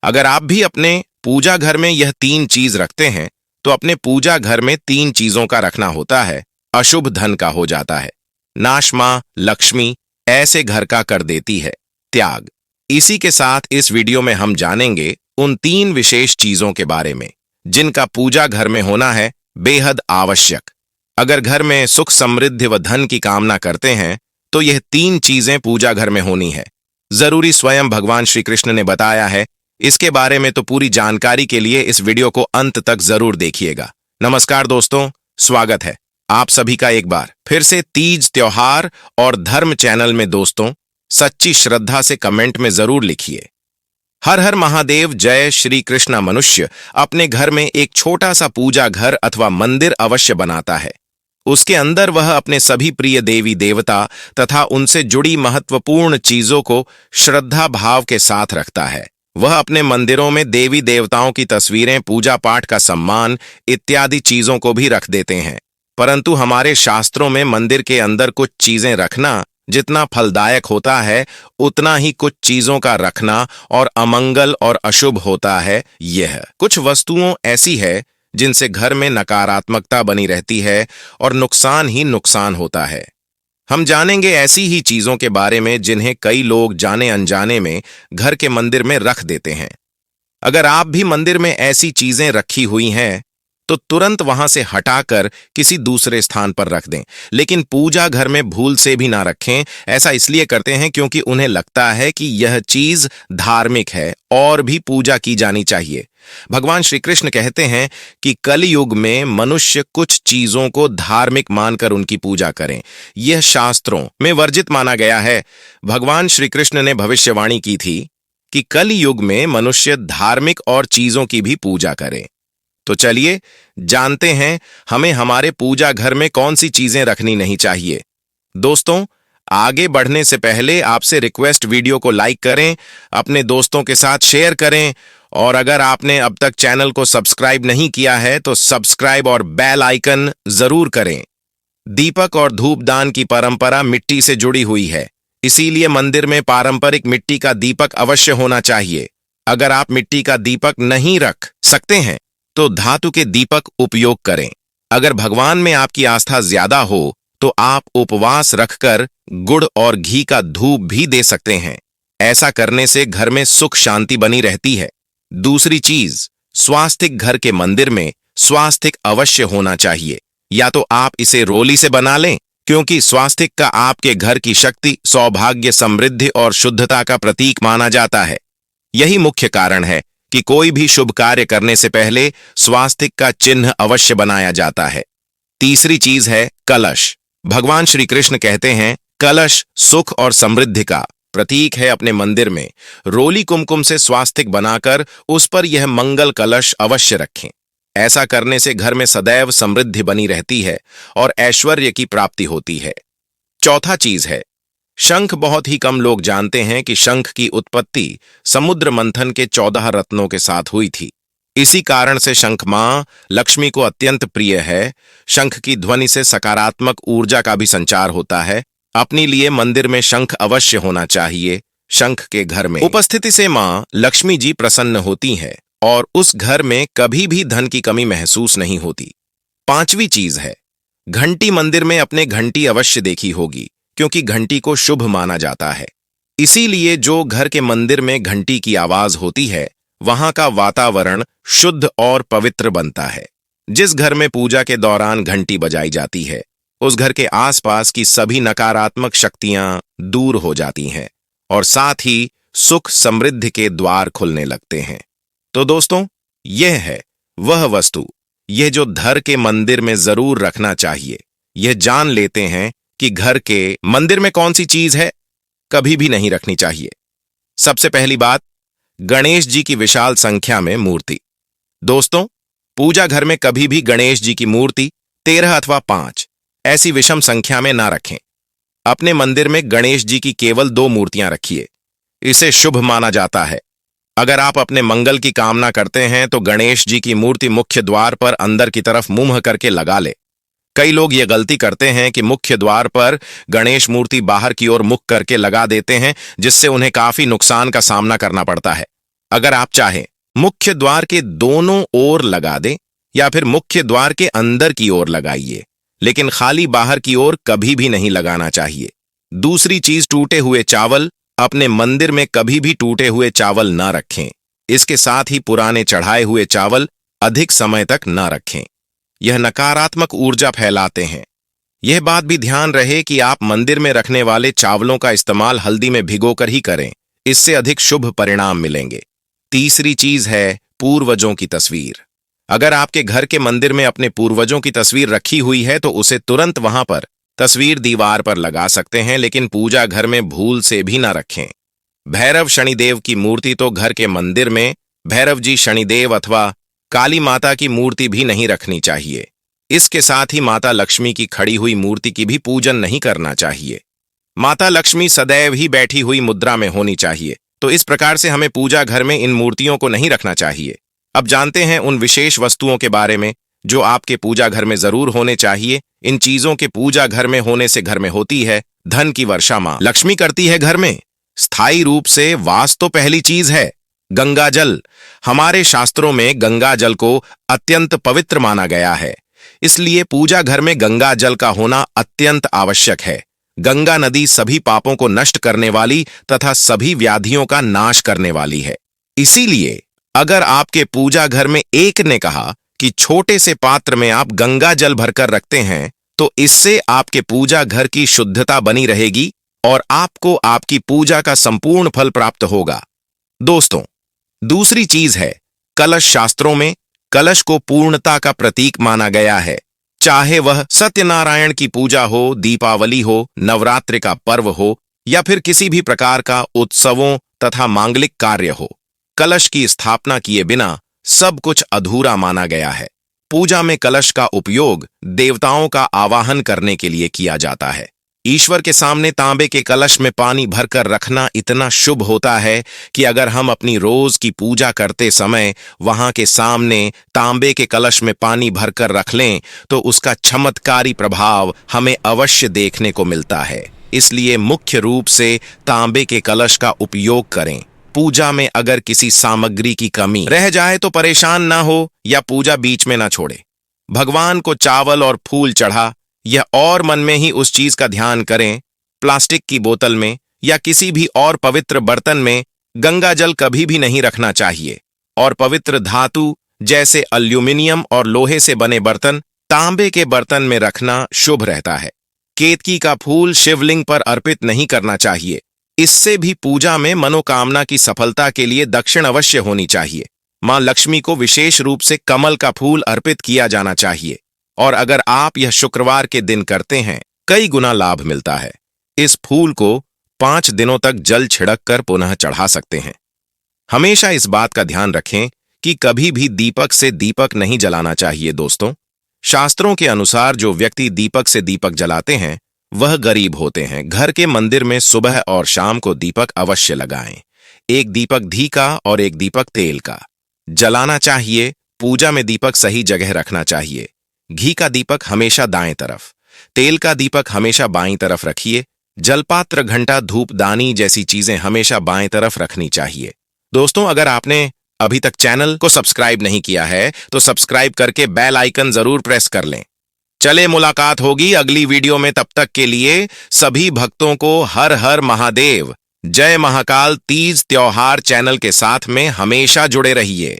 अगर आप भी अपने पूजा घर में यह तीन चीज रखते हैं तो अपने पूजा घर में तीन चीजों का रखना होता है, अशुभ धन का हो जाता है। नाश मां लक्ष्मी ऐसे घर का कर देती है त्याग। इसी के साथ इस वीडियो में हम जानेंगे उन तीन विशेष चीजों के बारे में जिनका पूजा घर में होना है बेहद आवश्यक। अगर घर में सुख समृद्धि व धन की कामना करते हैं तो यह तीन चीजें पूजा घर में होनी है। जरूरी स्वयं भगवान श्री कृष्ण ने बताया है। इसके बारे में तो पूरी जानकारी के लिए इस वीडियो को अंत तक जरूर देखिएगा। नमस्कार दोस्तों, स्वागत है आप सभी का एक बार फिर से तीज त्योहार और धर्म चैनल में। दोस्तों, सच्ची श्रद्धा से कमेंट में जरूर लिखिए हर हर महादेव, जय श्री कृष्ण। मनुष्य अपने घर में एक छोटा सा पूजा घर अथवा मंदिर अवश्य बनाता है। उसके अंदर वह अपने सभी प्रिय देवी देवता तथा उनसे जुड़ी महत्वपूर्ण चीजों को श्रद्धा भाव के साथ रखता है। वह अपने मंदिरों में देवी देवताओं की तस्वीरें, पूजा पाठ का सम्मान इत्यादि चीजों को भी रख देते हैं। परंतु हमारे शास्त्रों में मंदिर के अंदर कुछ चीजें रखना जितना फलदायक होता है, उतना ही कुछ चीजों का रखना और अमंगल और अशुभ होता है। यह कुछ वस्तुओं ऐसी है जिनसे घर में नकारात्मकता बनी रहती है और नुकसान ही नुकसान होता है। हम जानेंगे ऐसी ही चीजों के बारे में जिन्हें कई लोग जाने अनजाने में घर के मंदिर में रख देते हैं। अगर आप भी मंदिर में ऐसी चीजें रखी हुई हैं तो तुरंत वहां से हटाकर किसी दूसरे स्थान पर रख दें, लेकिन पूजा घर में भूल से भी ना रखें। ऐसा इसलिए करते हैं क्योंकि उन्हें लगता है कि यह चीज धार्मिक है और भी पूजा की जानी चाहिए। भगवान श्री कृष्ण कहते हैं कि कलयुग में मनुष्य कुछ चीजों को धार्मिक मानकर उनकी पूजा करें। यह शास्त्रों में वर्जित माना गया है। भगवान श्री कृष्ण ने भविष्यवाणी की थी कि कलयुग में मनुष्य धार्मिक और चीजों की भी पूजा करें। तो चलिए जानते हैं हमें हमारे पूजा घर में कौन सी चीजें रखनी नहीं चाहिए। दोस्तों, आगे बढ़ने से पहले आपसे रिक्वेस्ट, वीडियो को लाइक करें, अपने दोस्तों के साथ शेयर करें और अगर आपने अब तक चैनल को सब्सक्राइब नहीं किया है तो सब्सक्राइब और बेल आइकन जरूर करें। दीपक और धूपदान की परंपरा मिट्टी से जुड़ी हुई है, इसीलिए मंदिर में पारंपरिक मिट्टी का दीपक अवश्य होना चाहिए। अगर आप मिट्टी का दीपक नहीं रख सकते हैं तो धातु के दीपक उपयोग करें। अगर भगवान में आपकी आस्था ज्यादा हो तो आप उपवास रखकर गुड़ और घी का धूप भी दे सकते हैं। ऐसा करने से घर में सुख शांति बनी रहती है। दूसरी चीज, स्वास्तिक घर के मंदिर में स्वास्तिक अवश्य होना चाहिए। या तो आप इसे रोली से बना लें, क्योंकि स्वास्तिक का आपके घर की शक्ति, सौभाग्य, समृद्धि और शुद्धता का प्रतीक माना जाता है। यही मुख्य कारण है कि कोई भी शुभ कार्य करने से पहले स्वास्तिक का चिन्ह अवश्य बनाया जाता है। तीसरी चीज है कलश। भगवान श्री कृष्ण कहते हैं कलश सुख और समृद्धि का प्रतीक है। अपने मंदिर में रोली कुमकुम से स्वास्तिक बनाकर उस पर यह मंगल कलश अवश्य रखें। ऐसा करने से घर में सदैव समृद्धि बनी रहती है और ऐश्वर्य की प्राप्ति होती है। चौथा चीज है शंख। बहुत ही कम लोग जानते हैं कि शंख की उत्पत्ति समुद्र मंथन के 14 रत्नों के साथ हुई थी। इसी कारण से शंख मां लक्ष्मी को अत्यंत प्रिय है। शंख की ध्वनि से सकारात्मक ऊर्जा का भी संचार होता है। अपने लिए मंदिर में शंख अवश्य होना चाहिए। शंख के घर में उपस्थिति से मां लक्ष्मी जी प्रसन्न होती हैं और उस घर में कभी भी धन की कमी महसूस नहीं होती। पांचवी चीज है घंटी। मंदिर में अपने घंटी अवश्य देखी होगी, क्योंकि घंटी को शुभ माना जाता है। इसीलिए जो घर के मंदिर में घंटी की आवाज होती है वहां का वातावरण शुद्ध और पवित्र बनता है। जिस घर में पूजा के दौरान घंटी बजाई जाती है उस घर के आसपास की सभी नकारात्मक शक्तियां दूर हो जाती हैं और साथ ही सुख समृद्धि के द्वार खुलने लगते हैं। तो दोस्तों, यह है वह वस्तु यह जो घर के मंदिर में जरूर रखना चाहिए। यह जान लेते हैं कि घर के मंदिर में कौन सी चीज है कभी भी नहीं रखनी चाहिए। सबसे पहली बात, गणेश जी की विशाल संख्या में मूर्ति। दोस्तों, पूजा घर में कभी भी गणेश जी की मूर्ति 13 अथवा 5 ऐसी विषम संख्या में ना रखें। अपने मंदिर में गणेश जी की केवल 2 मूर्तियां रखिए। इसे शुभ माना जाता है। अगर आप अपने मंगल की कामना करते हैं तो गणेश जी की मूर्ति मुख्य द्वार पर अंदर की तरफ मुंह करके लगा ले। कई लोग ये गलती करते हैं कि मुख्य द्वार पर गणेश मूर्ति बाहर की ओर मुख करके लगा देते हैं, जिससे उन्हें काफी नुकसान का सामना करना पड़ता है। अगर आप चाहें मुख्य द्वार के दोनों ओर लगा दें या फिर मुख्य द्वार के अंदर की ओर लगाइए, लेकिन खाली बाहर की ओर कभी भी नहीं लगाना चाहिए। दूसरी चीज, टूटे हुए चावल। अपने मंदिर में कभी भी टूटे हुए चावल न रखें। इसके साथ ही पुराने चढ़ाए हुए चावल अधिक समय तक न रखें। यह नकारात्मक ऊर्जा फैलाते हैं। यह बात भी ध्यान रहे कि आप मंदिर में रखने वाले चावलों का इस्तेमाल हल्दी में भिगोकर ही करें, इससे अधिक शुभ परिणाम मिलेंगे। तीसरी चीज है पूर्वजों की तस्वीर। अगर आपके घर के मंदिर में अपने पूर्वजों की तस्वीर रखी हुई है तो उसे तुरंत वहां पर तस्वीर दीवार पर लगा सकते हैं, लेकिन पूजा घर में भूल से भी ना रखें। भैरव शनिदेव की मूर्ति तो घर के मंदिर में भैरव जी, शनिदेव अथवा काली माता की मूर्ति भी नहीं रखनी चाहिए। इसके साथ ही माता लक्ष्मी की खड़ी हुई मूर्ति की भी पूजन नहीं करना चाहिए। माता लक्ष्मी सदैव ही बैठी हुई मुद्रा में होनी चाहिए, तो इस प्रकार से हमें पूजा घर में इन मूर्तियों को नहीं रखना चाहिए। अब जानते हैं उन विशेष वस्तुओं के बारे में जो आपके पूजा घर में जरूर होने चाहिए। इन चीजों के पूजा घर में होने से घर में होती है धन की वर्षा, मां लक्ष्मी करती है घर में स्थायी रूप से वास। तो पहली चीज है गंगा जल। हमारे शास्त्रों में गंगा जल को अत्यंत पवित्र माना गया है, इसलिए पूजा घर में गंगा जल का होना अत्यंत आवश्यक है। गंगा नदी सभी पापों को नष्ट करने वाली तथा सभी व्याधियों का नाश करने वाली है। इसीलिए अगर आपके पूजा घर में एक ने कहा कि छोटे से पात्र में आप गंगा जल भरकर रखते हैं, तो इससे आपके पूजा घर की शुद्धता बनी रहेगी और आपको आपकी पूजा का संपूर्ण फल प्राप्त होगा। दोस्तों, दूसरी चीज है कलश। शास्त्रों में कलश को पूर्णता का प्रतीक माना गया है। चाहे वह सत्यनारायण की पूजा हो, दीपावली हो, नवरात्रि का पर्व हो या फिर किसी भी प्रकार का उत्सवों तथा मांगलिक कार्य हो, कलश की स्थापना किए बिना सब कुछ अधूरा माना गया है। पूजा में कलश का उपयोग देवताओं का आवाहन करने के लिए किया जाता है। ईश्वर के सामने तांबे के कलश में पानी भरकर रखना इतना शुभ होता है कि अगर हम अपनी रोज की पूजा करते समय वहां के सामने तांबे के कलश में पानी भरकर रख लें तो उसका चमत्कारी प्रभाव हमें अवश्य देखने को मिलता है। इसलिए मुख्य रूप से तांबे के कलश का उपयोग करें। पूजा में अगर किसी सामग्री की कमी रह जाए तो परेशान ना हो या पूजा बीच में ना छोड़े। भगवान को चावल और फूल चढ़ा या और मन में ही उस चीज का ध्यान करें। प्लास्टिक की बोतल में या किसी भी और पवित्र बर्तन में गंगा जल कभी भी नहीं रखना चाहिए। और पवित्र धातु जैसे एल्यूमिनियम और लोहे से बने बर्तन तांबे के बर्तन में रखना शुभ रहता है। केतकी का फूल शिवलिंग पर अर्पित नहीं करना चाहिए। इससे भी पूजा में मनोकामना की सफलता के लिए दक्षिण अवश्य होनी चाहिए। मां लक्ष्मी को विशेष रूप से कमल का फूल अर्पित किया जाना चाहिए और अगर आप यह शुक्रवार के दिन करते हैं कई गुना लाभ मिलता है। इस फूल को 5 दिनों तक जल छिड़क कर पुनः चढ़ा सकते हैं। हमेशा इस बात का ध्यान रखें कि कभी भी दीपक से दीपक नहीं जलाना चाहिए। दोस्तों, शास्त्रों के अनुसार जो व्यक्ति दीपक से दीपक जलाते हैं वह गरीब होते हैं। घर के मंदिर में सुबह और शाम को दीपक अवश्य लगाएं। एक दीपक घी का और एक दीपक तेल का जलाना चाहिए। पूजा में दीपक सही जगह रखना चाहिए। घी का दीपक हमेशा दाएं तरफ, तेल का दीपक हमेशा बाईं तरफ रखिए। जलपात्र, घंटा, धूपदानी जैसी चीजें हमेशा बाएं तरफ रखनी चाहिए। दोस्तों, अगर आपने अभी तक चैनल को सब्सक्राइब नहीं किया है तो सब्सक्राइब करके बेल आइकन जरूर प्रेस कर लें। चले, मुलाकात होगी अगली वीडियो में। तब तक के लिए सभी भक्तों को हर हर महादेव। जय महाकाल। तीज त्योहार चैनल के साथ में हमेशा जुड़े रहिए।